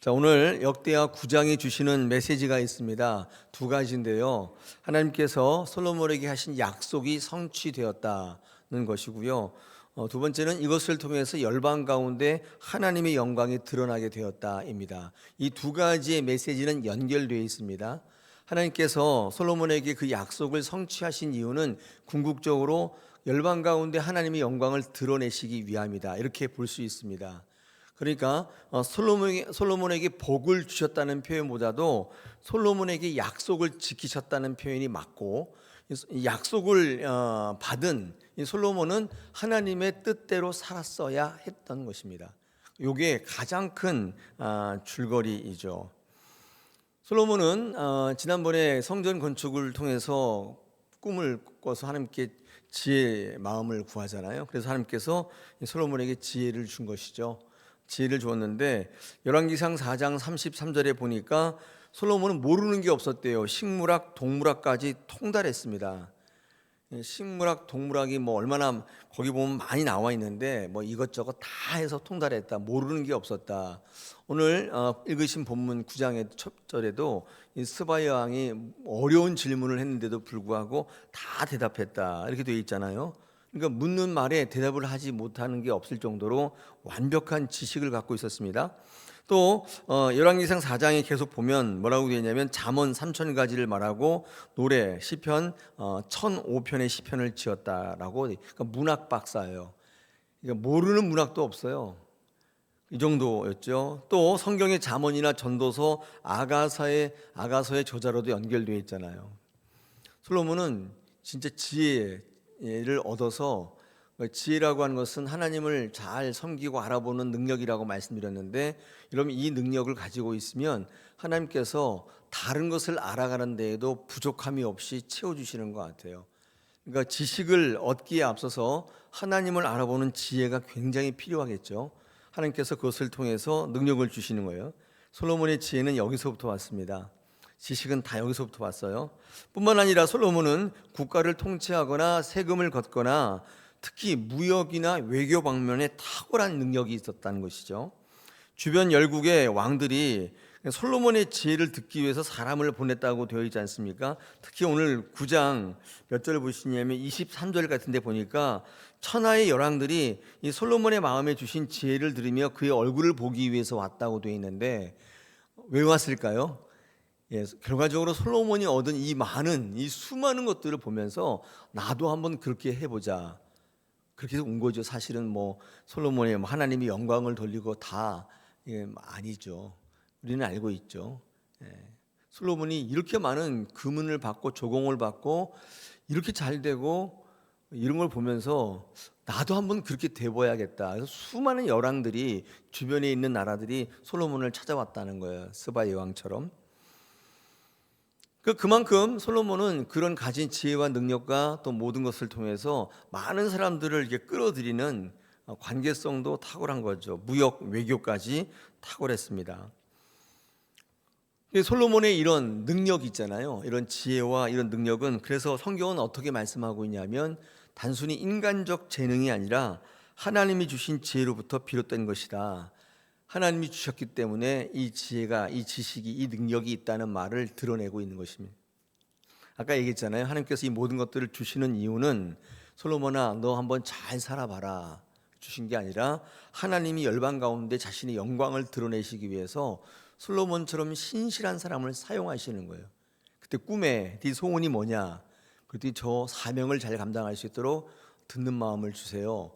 자, 오늘 역대하 9장이 주시는 메시지가 있습니다. 두 가지인데요. 하나님께서 솔로몬에게 하신 약속이 성취되었다는 것이고요. 두 번째는 이것을 통해서 열방 가운데 하나님의 영광이 드러나게 되었다입니다. 이 두 가지의 메시지는 연결되어 있습니다. 하나님께서 솔로몬에게 그 약속을 성취하신 이유는 궁극적으로 열방 가운데 하나님의 영광을 드러내시기 위함이다. 이렇게 볼 수 있습니다. 그러니까 솔로몬에게 복을 주셨다는 표현보다도 솔로몬에게 약속을 지키셨다는 표현이 맞고, 이 약속을 받은 이 솔로몬은 하나님의 뜻대로 살았어야 했던 것입니다. 이게 가장 큰 줄거리이죠. 솔로몬은 지난번에 성전 건축을 통해서 꿈을 꿔서 하나님께 지혜의 마음을 구하잖아요. 그래서 하나님께서 솔로몬에게 지혜를 준 것이죠. 지혜를 주었는데 열왕기상 4장 33절에 보니까 솔로몬은 모르는 게 없었대요. 식물학, 동물학까지 통달했습니다. 식물학, 동물학이 뭐 얼마나 거기 보면 많이 나와 있는데 뭐 이것저것 다 해서 통달했다. 모르는 게 없었다. 오늘 읽으신 본문 9장의 첫 절에도 이 스바야 왕이 어려운 질문을 했는데도 불구하고 다 대답했다. 이렇게 되어 있잖아요. 그러니까 묻는 말에 대답을 하지 못하는 게 없을 정도로 완벽한 지식을 갖고 있었습니다. 또 열왕기상 4장에 계속 보면 뭐라고 되어 있냐면 잠언 3000가지를 말하고 노래 시편 1005편의 시편을 지었다라고. 그러니까 문학 박사예요. 그러니까 모르는 문학도 없어요. 이 정도였죠. 또 성경의 잠언이나 전도서, 아가서의 저자로도 연결되어 있잖아요. 솔로몬은 진짜 지혜를 얻어서, 지혜라고 하는 것은 하나님을 잘 섬기고 알아보는 능력이라고 말씀드렸는데, 여러분 이 능력을 가지고 있으면 하나님께서 다른 것을 알아가는 데에도 부족함이 없이 채워주시는 것 같아요. 그러니까 지식을 얻기에 앞서서 하나님을 알아보는 지혜가 굉장히 필요하겠죠. 하나님께서 그것을 통해서 능력을 주시는 거예요. 솔로몬의 지혜는 여기서부터 왔습니다. 지식은 다 여기서부터 왔어요. 뿐만 아니라 솔로몬은 국가를 통치하거나 세금을 걷거나 특히 무역이나 외교 방면에 탁월한 능력이 있었다는 것이죠. 주변 열국의 왕들이 솔로몬의 지혜를 듣기 위해서 사람을 보냈다고 되어 있지 않습니까? 특히 오늘 9장 몇 절 보시냐면 23절 같은 데 보니까 천하의 열왕들이 이 솔로몬의 마음에 주신 지혜를 들으며 그의 얼굴을 보기 위해서 왔다고 되어 있는데, 왜 왔을까요? 결과적으로 솔로몬이 얻은 이 수많은 것들을 보면서 나도 한번 그렇게 해보자, 그렇게 해서 온 거죠. 사실은 뭐 솔로몬의 하나님이 영광을 돌리고 다 아니죠. 우리는 알고 있죠. 솔로몬이 이렇게 많은 금은을 받고 조공을 받고 이렇게 잘 되고 이런 걸 보면서 나도 한번 그렇게 돼봐야겠다. 그래서 수많은 열왕들이, 주변에 있는 나라들이 솔로몬을 찾아왔다는 거예요. 스바 여왕처럼. 그만큼 솔로몬은 그런 가진 지혜와 능력과 또 모든 것을 통해서 많은 사람들을 이렇게 끌어들이는 관계성도 탁월한 거죠. 무역, 외교까지 탁월했습니다. 솔로몬의 이런 능력이 있잖아요. 이런 지혜와 이런 능력은, 그래서 성경은 어떻게 말씀하고 있냐면 단순히 인간적 재능이 아니라 하나님이 주신 지혜로부터 비롯된 것이다. 하나님이 주셨기 때문에 이 지혜가, 이 지식이, 이 능력이 있다는 말을 드러내고 있는 것입니다. 아까 얘기했잖아요. 하나님께서 이 모든 것들을 주시는 이유는 솔로몬아 너 한번 잘 살아봐라 주신 게 아니라 하나님이 열방 가운데 자신의 영광을 드러내시기 위해서 솔로몬처럼 신실한 사람을 사용하시는 거예요. 그때 꿈에 네 소원이 뭐냐? 그랬더니 저 사명을 잘 감당할 수 있도록 듣는 마음을 주세요.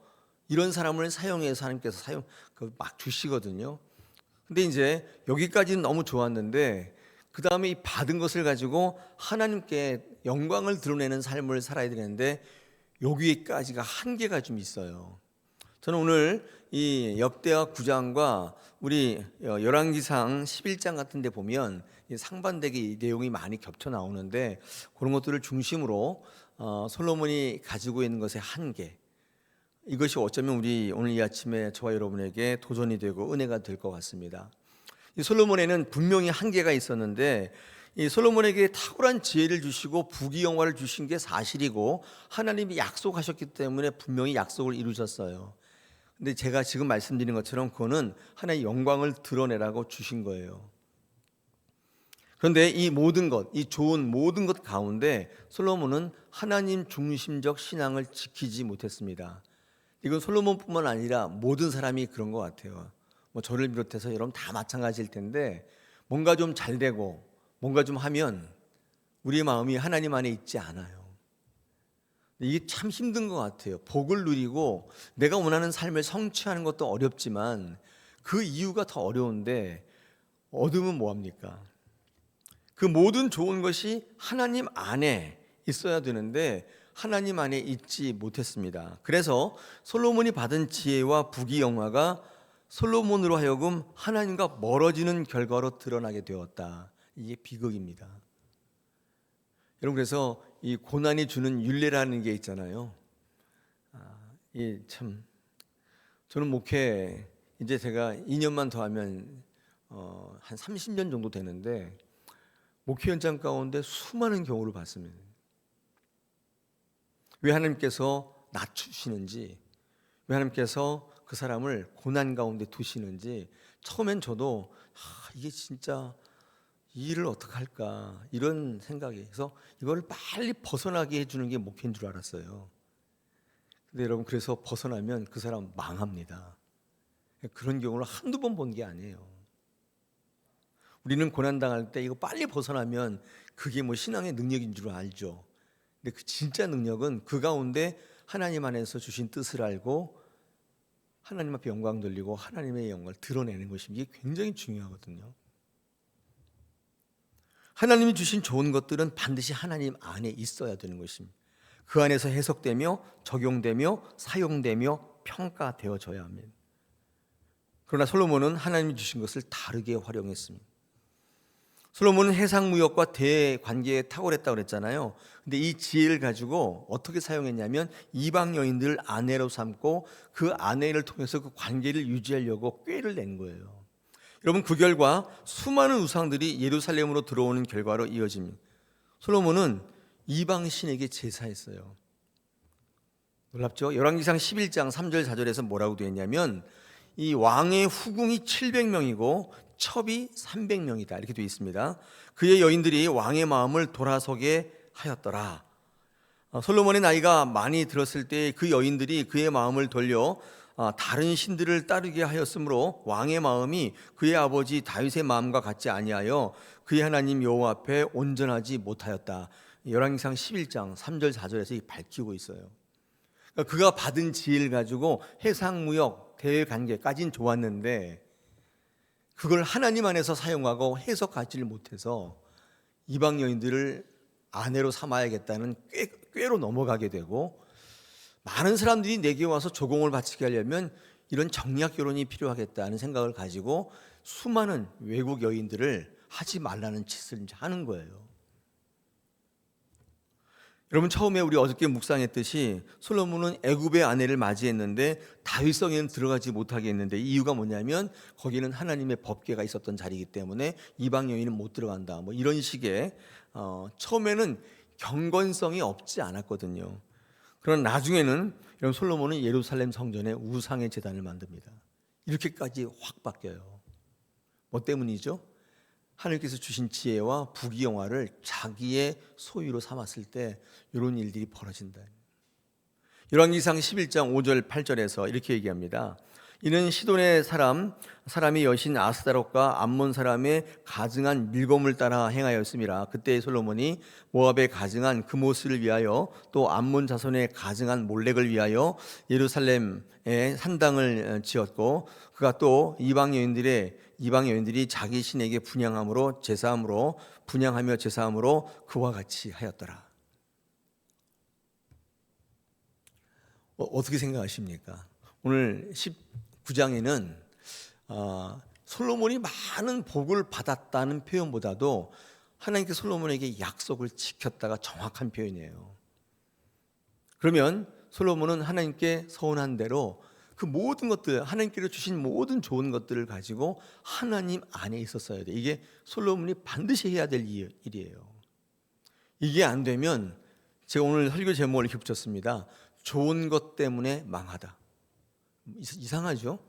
이런 사람을 사용해서 하나님께서 막 주시거든요. 근데 이제 여기까지는 너무 좋았는데 그 다음에 이 받은 것을 가지고 하나님께 영광을 드러내는 삶을 살아야 되는데 여기까지가 한계가 좀 있어요. 저는 오늘 이 역대하 9장과 우리 열왕기상 11장 같은 데 보면 상반되게 이 내용이 많이 겹쳐 나오는데, 그런 것들을 중심으로 솔로몬이 가지고 있는 것의 한계, 이것이 어쩌면 우리 오늘 이 아침에 저와 여러분에게 도전이 되고 은혜가 될 것 같습니다. 이 솔로몬에는 분명히 한계가 있었는데, 이 솔로몬에게 탁월한 지혜를 주시고 부귀영화를 주신 게 사실이고 하나님이 약속하셨기 때문에 분명히 약속을 이루셨어요. 근데 제가 지금 말씀드린 것처럼 그거는 하나의 영광을 드러내라고 주신 거예요. 그런데 이 모든 것, 이 좋은 모든 것 가운데 솔로몬은 하나님 중심적 신앙을 지키지 못했습니다. 이건 솔로몬뿐만 아니라 모든 사람이 그런 것 같아요. 뭐 저를 비롯해서 여러분 다 마찬가지일 텐데, 뭔가 좀 잘 되고 뭔가 좀 하면 우리의 마음이 하나님 안에 있지 않아요. 이게 참 힘든 것 같아요. 복을 누리고 내가 원하는 삶을 성취하는 것도 어렵지만 그 이유가 더 어려운데, 얻으면 뭐합니까? 그 모든 좋은 것이 하나님 안에 있어야 되는데 하나님 안에 있지 못했습니다. 그래서 솔로몬이 받은 지혜와 부귀영화가 솔로몬으로 하여금 하나님과 멀어지는 결과로 드러나게 되었다. 이게 비극입니다. 여러분, 그래서 이 고난이 주는 윤례라는 게 있잖아요. 이 참, 저는 목회 이제 제가 2년만 더 하면 한 30년 정도 되는데, 목회 현장 가운데 수많은 경우를 봤습니다. 왜 하나님께서 낮추시는지, 왜 하나님께서 그 사람을 고난 가운데 두시는지, 처음엔 저도 이게 진짜 이 일을 어떻게 할까 이런 생각이 해서 이걸 빨리 벗어나게 해주는 게 목회인 줄 알았어요. 근데 여러분, 그래서 벗어나면 그 사람 망합니다. 그런 경우를 한두 번 본 게 아니에요. 우리는 고난당할 때 이거 빨리 벗어나면 그게 뭐 신앙의 능력인 줄 알죠. 근데 그 진짜 능력은 그 가운데 하나님 안에서 주신 뜻을 알고 하나님 앞에 영광 돌리고 하나님의 영광을 드러내는 것입니다. 이게 굉장히 중요하거든요. 하나님이 주신 좋은 것들은 반드시 하나님 안에 있어야 되는 것입니다. 그 안에서 해석되며 적용되며 사용되며 평가되어져야 합니다. 그러나 솔로몬은 하나님이 주신 것을 다르게 활용했습니다. 솔로몬은 해상무역과 대관계에 탁월했다고 그랬잖아요. 근데 이 지혜를 가지고 어떻게 사용했냐면 이방 여인들을 아내로 삼고 그 아내를 통해서 그 관계를 유지하려고 꾀를 낸 거예요. 여러분, 그 결과 수많은 우상들이 예루살렘으로 들어오는 결과로 이어집니다. 솔로몬은 이방 신에게 제사했어요. 놀랍죠? 열왕기상 11장 3절 4절에서 뭐라고 되어 있냐면, 이 왕의 후궁이 700명이고 첩이 300명이다 이렇게 되어 있습니다. 그의 여인들이 왕의 마음을 돌아서게 하였더라. 솔로몬의 나이가 많이 들었을 때 그 여인들이 그의 마음을 돌려 다른 신들을 따르게 하였으므로 왕의 마음이 그의 아버지 다윗의 마음과 같지 아니하여 그의 하나님 여호와 앞에 온전하지 못하였다. 열왕기상 11장 3절 4절에서 밝히고 있어요. 그러니까 그가 받은 지혜를 가지고 해상무역 대외관계까지는 좋았는데 그걸 하나님 안에서 사용하고 해석하지를 못해서 이방 여인들을 아내로 삼아야겠다는 꾀로 넘어가게 되고, 많은 사람들이 내게 와서 조공을 바치게 하려면 이런 정략 결혼이 필요하겠다는 생각을 가지고 수많은 외국 여인들을 하지 말라는 짓을 하는 거예요. 여러분, 처음에 우리 어저께 묵상했듯이 솔로몬은 애굽의 아내를 맞이했는데 다윗성에는 들어가지 못하게 했는데, 이유가 뭐냐면 거기는 하나님의 법궤가 있었던 자리이기 때문에 이방 여인은 못 들어간다, 뭐 이런 식의 처음에는 경건성이 없지 않았거든요. 그러나 나중에는 이런 솔로몬은 예루살렘 성전에 우상의 제단을 만듭니다. 이렇게까지 확 바뀌어요. 뭐 때문이죠? 하나님께서 주신 지혜와 부귀영화를 자기의 소유로 삼았을 때 이런 일들이 벌어진다. 열왕기상 11장 5절 8절에서 이렇게 얘기합니다. 이는 시돈의 사람이 여신 아스다롯과 암몬 사람의 가증한 밀검을 따라 행하였음이라. 그때 솔로몬이 모압의 가증한 그모스를 위하여 또 암몬 자손의 가증한 몰렉을 위하여 예루살렘에 산당을 지었고, 그가 또 이방 여인들이 자기 신에게 분향하며 제사함으로 그와 같이 하였더라. 어떻게 생각하십니까? 오늘 19장에는 솔로몬이 많은 복을 받았다는 표현보다도 하나님께 솔로몬에게 약속을 지켰다가 정확한 표현이에요. 그러면 솔로몬은 하나님께 서운한 대로 그 모든 것들, 하나님께로 주신 모든 좋은 것들을 가지고 하나님 안에 있었어야 돼. 이게 솔로몬이 반드시 해야 될 일이에요. 이게 안 되면, 제가 오늘 설교 제목을 이렇게 붙였습니다. 좋은 것 때문에 망하다. 이상하죠?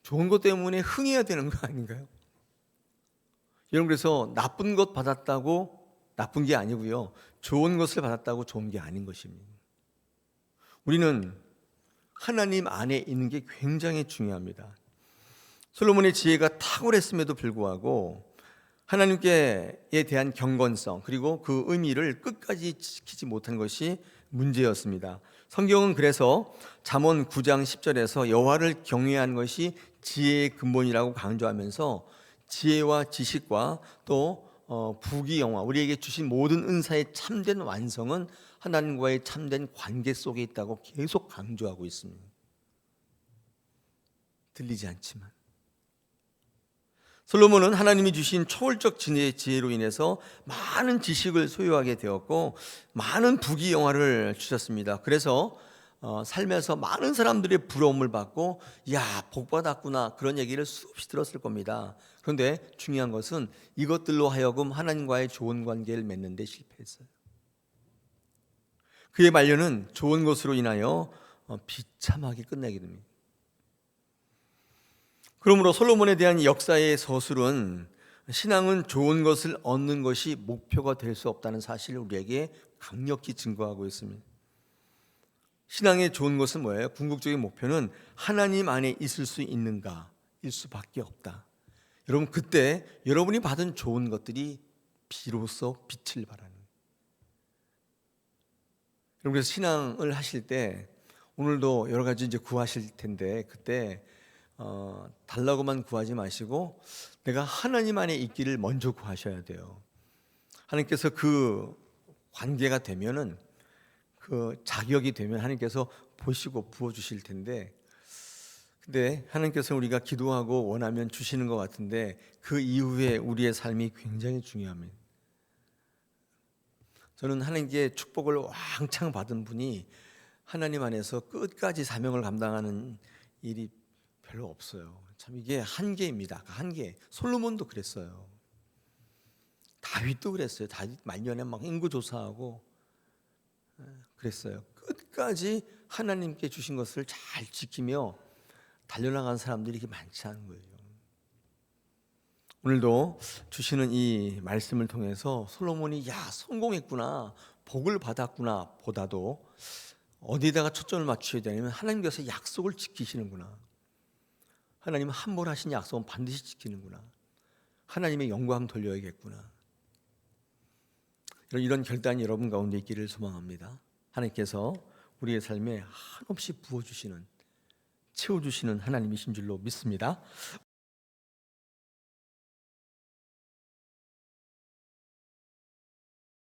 좋은 것 때문에 흥해야 되는 거 아닌가요? 여러분, 그래서 나쁜 것 받았다고 나쁜 게 아니고요, 좋은 것을 받았다고 좋은 게 아닌 것입니다. 우리는 하나님 안에 있는 게 굉장히 중요합니다. 솔로몬의 지혜가 탁월했음에도 불구하고 하나님께 대한 경건성, 그리고 그 의미를 끝까지 지키지 못한 것이 문제였습니다. 성경은 그래서 잠언 9장 10절에서 여호와를 경외하는 것이 지혜의 근본이라고 강조하면서 지혜와 지식과 또 부귀영화, 우리에게 주신 모든 은사의 참된 완성은 하나님과의 참된 관계 속에 있다고 계속 강조하고 있습니다. 들리지 않지만 솔로몬은 하나님이 주신 초월적 지혜로 인해서 많은 지식을 소유하게 되었고 많은 부귀영화를 주셨습니다. 그래서 삶에서 많은 사람들의 부러움을 받고 야, 복 받았구나, 그런 얘기를 수없이 들었을 겁니다. 그런데 중요한 것은 이것들로 하여금 하나님과의 좋은 관계를 맺는 데 실패했어요. 그의 말년은 좋은 것으로 인하여 비참하게 끝나게 됩니다. 그러므로 솔로몬에 대한 역사의 서술은 신앙은 좋은 것을 얻는 것이 목표가 될 수 없다는 사실을 우리에게 강력히 증거하고 있습니다. 신앙의 좋은 것은 뭐예요? 궁극적인 목표는 하나님 안에 있을 수 있는가일 수밖에 없다. 여러분, 그때 여러분이 받은 좋은 것들이 비로소 빛을 발하는. 여러분, 그래서 신앙을 하실 때 오늘도 여러 가지 이제 구하실 텐데 그때 달라고만 구하지 마시고 내가 하나님 안에 있기를 먼저 구하셔야 돼요. 하나님께서 그 관계가 되면은, 그 자격이 되면 하나님께서 보시고 부어주실 텐데, 근데 하나님께서 우리가 기도하고 원하면 주시는 것 같은데 그 이후에 우리의 삶이 굉장히 중요합니다. 저는 하나님께 축복을 왕창 받은 분이 하나님 안에서 끝까지 사명을 감당하는 일이 별로 없어요. 참 이게 한계입니다. 한계. 솔로몬도 그랬어요. 다윗도 그랬어요. 다윗 말년에 막 인구 조사하고 그랬어요. 끝까지 하나님께 주신 것을 잘 지키며 달려나간 사람들이 이렇게 많지 않은 거예요. 오늘도 주시는 이 말씀을 통해서 솔로몬이 야, 성공했구나, 복을 받았구나 보다도 어디에다가 초점을 맞춰야 되냐면 하나님께서 약속을 지키시는구나, 하나님은 한 번 하신 약속은 반드시 지키는구나, 하나님의 영광 돌려야겠구나, 이런 결단이 여러분 가운데 있기를 소망합니다. 하나님께서 우리의 삶에 한없이 부어주시는, 채워주시는 하나님이신 줄로 믿습니다.